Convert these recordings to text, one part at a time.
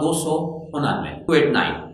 289।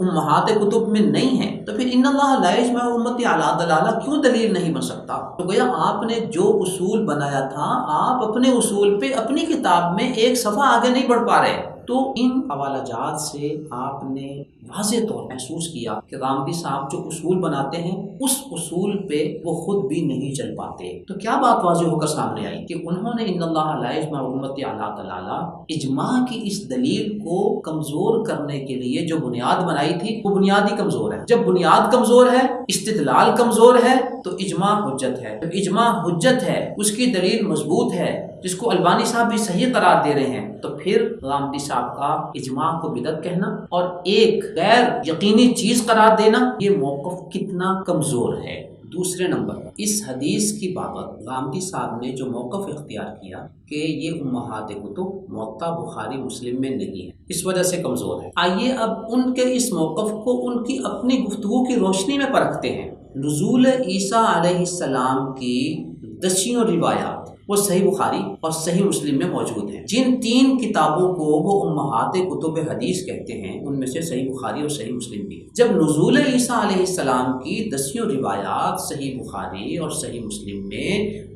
امہات کتب میں نہیں ہے تو پھر ان اللہ لا یجمع امتی علی ضلالہ کیوں دلیل نہیں بن سکتا؟ تو گویا آپ نے جو اصول بنایا تھا آپ اپنے اصول پہ اپنی کتاب میں ایک صفحہ آگے نہیں بڑھ پا رہے۔ تو ان حوالہ جات سے آپ نے واضح طور محسوس کیا کہ غامدی صاحب جو اصول بناتے ہیں اس اصول پہ وہ خود بھی نہیں چل پاتے۔ تو کیا بات واضح ہو کر سامنے آئی کہ انہوں نے ان اللہ لا یجمع امتی علی ضلالہ اجماع کی اس دلیل کو کمزور کرنے کے لیے جو بنیاد بنائی تھی وہ بنیاد ہی کمزور ہے۔ جب بنیاد کمزور ہے، استدلال کمزور ہے، تو اجماع حجت ہے۔ جب اجماع حجت ہے، اس کی دلیل مضبوط ہے، جس کو البانی صاحب بھی صحیح قرار دے رہے ہیں، تو پھر غامدی صاحب کا اجماع کو بدعت کہنا اور ایک غیر یقینی چیز قرار دینا، یہ موقف کتنا کمزور ہے۔ دوسرے نمبر پر اس حدیث کی بابت غامدی صاحب نے جو موقف اختیار کیا کہ یہ امہات کتب موطا بخاری مسلم میں نہیں ہے، اس وجہ سے کمزور ہے۔ آئیے اب ان کے اس موقف کو ان کی اپنی گفتگو کی روشنی میں پرکھتے ہیں۔ نزول عیسیٰ علیہ السلام کی دسیوں روایات وہ صحیح بخاری اور صحیح مسلم میں موجود ہیں۔ جن تین کتابوں کو وہ امہات کتب حدیث کہتے ہیں ان میں سے صحیح بخاری اور صحیح مسلم بھی۔ جب نزول عیسیٰ علیہ السلام کی دسیوں روایات صحیح بخاری اور صحیح مسلم میں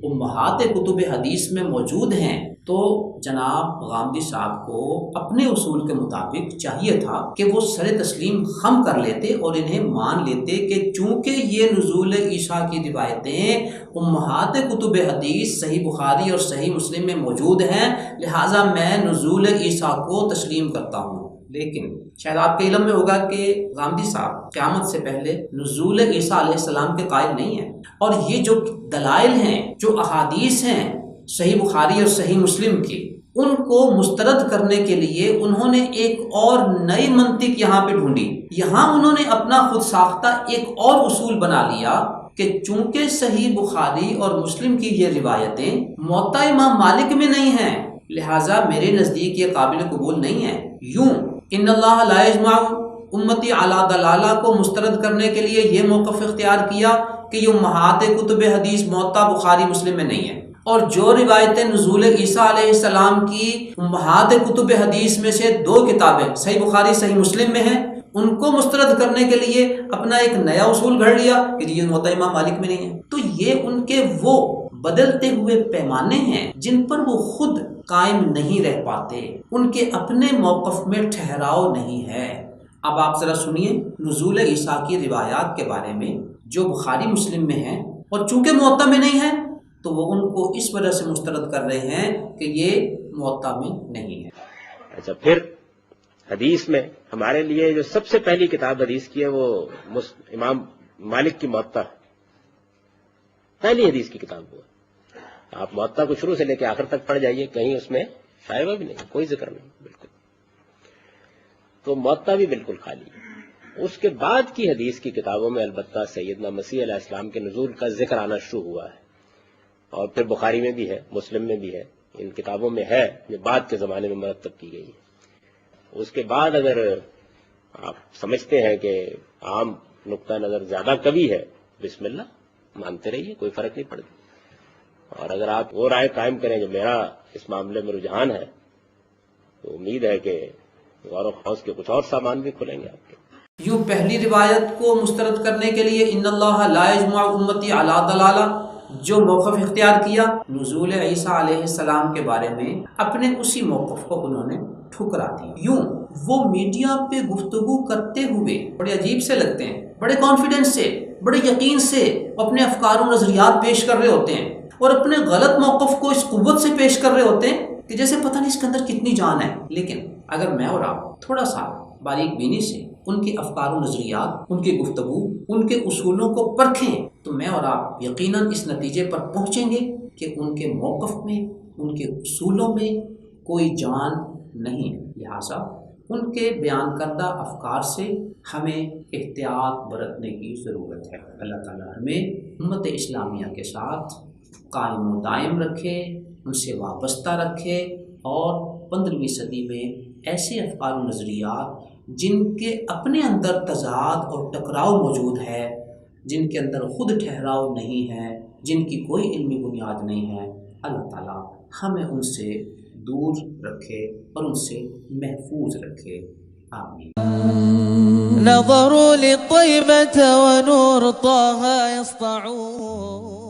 امہات کتب حدیث میں موجود ہیں تو جناب غامدی صاحب کو اپنے اصول کے مطابق چاہیے تھا کہ وہ سر تسلیم خم کر لیتے اور انہیں مان لیتے کہ چونکہ یہ نزول عیسیٰ کی روایتیں امہات کتب حدیث صحیح بخاری اور صحیح مسلم میں موجود ہیں، لہٰذا میں نزول عیسیٰ کو تسلیم کرتا ہوں۔ لیکن شاید آپ کے علم میں ہوگا کہ غامدی صاحب قیامت سے پہلے نزول عیسیٰ علیہ السلام کے قائل نہیں ہیں، اور یہ جو دلائل ہیں، جو احادیث ہیں صحیح بخاری اور صحیح مسلم کی، ان کو مسترد کرنے کے لیے انہوں نے ایک اور نئی منطق یہاں پہ ڈھونڈی۔ یہاں انہوں نے اپنا خود ساختہ ایک اور اصول بنا لیا کہ چونکہ صحیح بخاری اور مسلم کی یہ روایتیں موطا امام مالک میں نہیں ہیں، لہٰذا میرے نزدیک یہ قابل قبول نہیں ہے۔ یوں ان اللہ لا یجمع امتی علی ضلالہ کو مسترد کرنے کے لیے یہ موقف اختیار کیا کہ یہ امہات کتب حدیث موطا بخاری مسلم میں نہیں ہے، اور جو روایتیں نزول عیسیٰ علیہ السلام کی امہات کتب حدیث میں سے دو کتابیں صحیح بخاری صحیح مسلم میں ہیں، ان کو مسترد کرنے کے لیے اپنا ایک نیا اصول گھڑ لیا کہ یہ موطا امام مالک میں نہیں ہے۔ تو یہ ان کے وہ بدلتے ہوئے پیمانے ہیں جن پر وہ خود قائم نہیں رہ پاتے، ان کے اپنے موقف میں ٹھہراؤ نہیں ہے۔ اب آپ ذرا سنیے نزول عیسیٰ کی روایات کے بارے میں جو بخاری مسلم میں ہیں اور چونکہ موطا میں نہیں ہے تو وہ ان کو اس وجہ سے مسترد کر رہے ہیں کہ یہ موطا میں نہیں ہے۔ اچھا، پھر حدیث میں ہمارے لیے جو سب سے پہلی کتاب حدیث کی ہے وہ امام مالک کی موطا، پہلی حدیث کی کتاب وہ۔ آپ موطا کو شروع سے لے کے آخر تک پڑھ جائیے، کہیں اس میں شائبہ بھی نہیں، کوئی ذکر نہیں، بالکل۔ تو موطا بھی بالکل خالی ہے۔ اس کے بعد کی حدیث کی کتابوں میں البتہ سیدنا مسیح علیہ السلام کے نزول کا ذکر آنا شروع ہوا ہے، اور پھر بخاری میں بھی ہے، مسلم میں بھی ہے، ان کتابوں میں ہے جو بعد کے زمانے میں مرتب کی گئی ہے۔ اس کے بعد اگر آپ سمجھتے ہیں کہ عام نقطہ نظر زیادہ قوی ہے، بسم اللہ مانتے رہیے، کوئی فرق نہیں پڑتا۔ اور اگر آپ وہ رائے قائم کریں جو میرا اس معاملے میں رجحان ہے، تو امید ہے کہ غور و خوض کے کچھ اور سامان بھی کھلیں گے آپ کے۔ یوں پہلی روایت کو مسترد کرنے کے لیے ان اللہ لا یجمع امتی علی ضلالہ جو موقف اختیار کیا، نزول عیسیٰ علیہ السلام کے بارے میں اپنے اسی موقف کو انہوں نے ٹھکرا دی۔ یوں وہ میڈیا پہ گفتگو کرتے ہوئے بڑے عجیب سے لگتے ہیں، بڑے کانفیڈنس سے، بڑے یقین سے اپنے افکار و نظریات پیش کر رہے ہوتے ہیں، اور اپنے غلط موقف کو اس قوت سے پیش کر رہے ہوتے ہیں کہ جیسے پتہ نہیں اس کے اندر کتنی جان ہے۔ لیکن اگر میں اور آپ تھوڑا سا باریک بینی سے ان کے افکار و نظریات، ان کی گفتگو، ان کے اصولوں کو پرکھیں تو میں اور آپ یقیناً اس نتیجے پر پہنچیں گے کہ ان کے موقف میں، ان کے اصولوں میں کوئی جان نہیں ہے۔ لہٰذا ان کے بیان کردہ افکار سے ہمیں احتیاط برتنے کی ضرورت ہے۔ اللہ تعالیٰ ہمیں امت اسلامیہ کے ساتھ قائم و دائم رکھے، ان سے وابستہ رکھے، اور 15ویں صدی میں ایسے افکار و نظریات جن کے اپنے اندر تضاد اور ٹکراؤ موجود ہے، جن کے اندر خود ٹھہراؤ نہیں ہے، جن کی کوئی علمی بنیاد نہیں ہے، اللہ تعالیٰ ہمیں ان سے دور رکھے اور ان سے محفوظ رکھے۔ آمین. نظروا للطيبة ونور طه يسطعون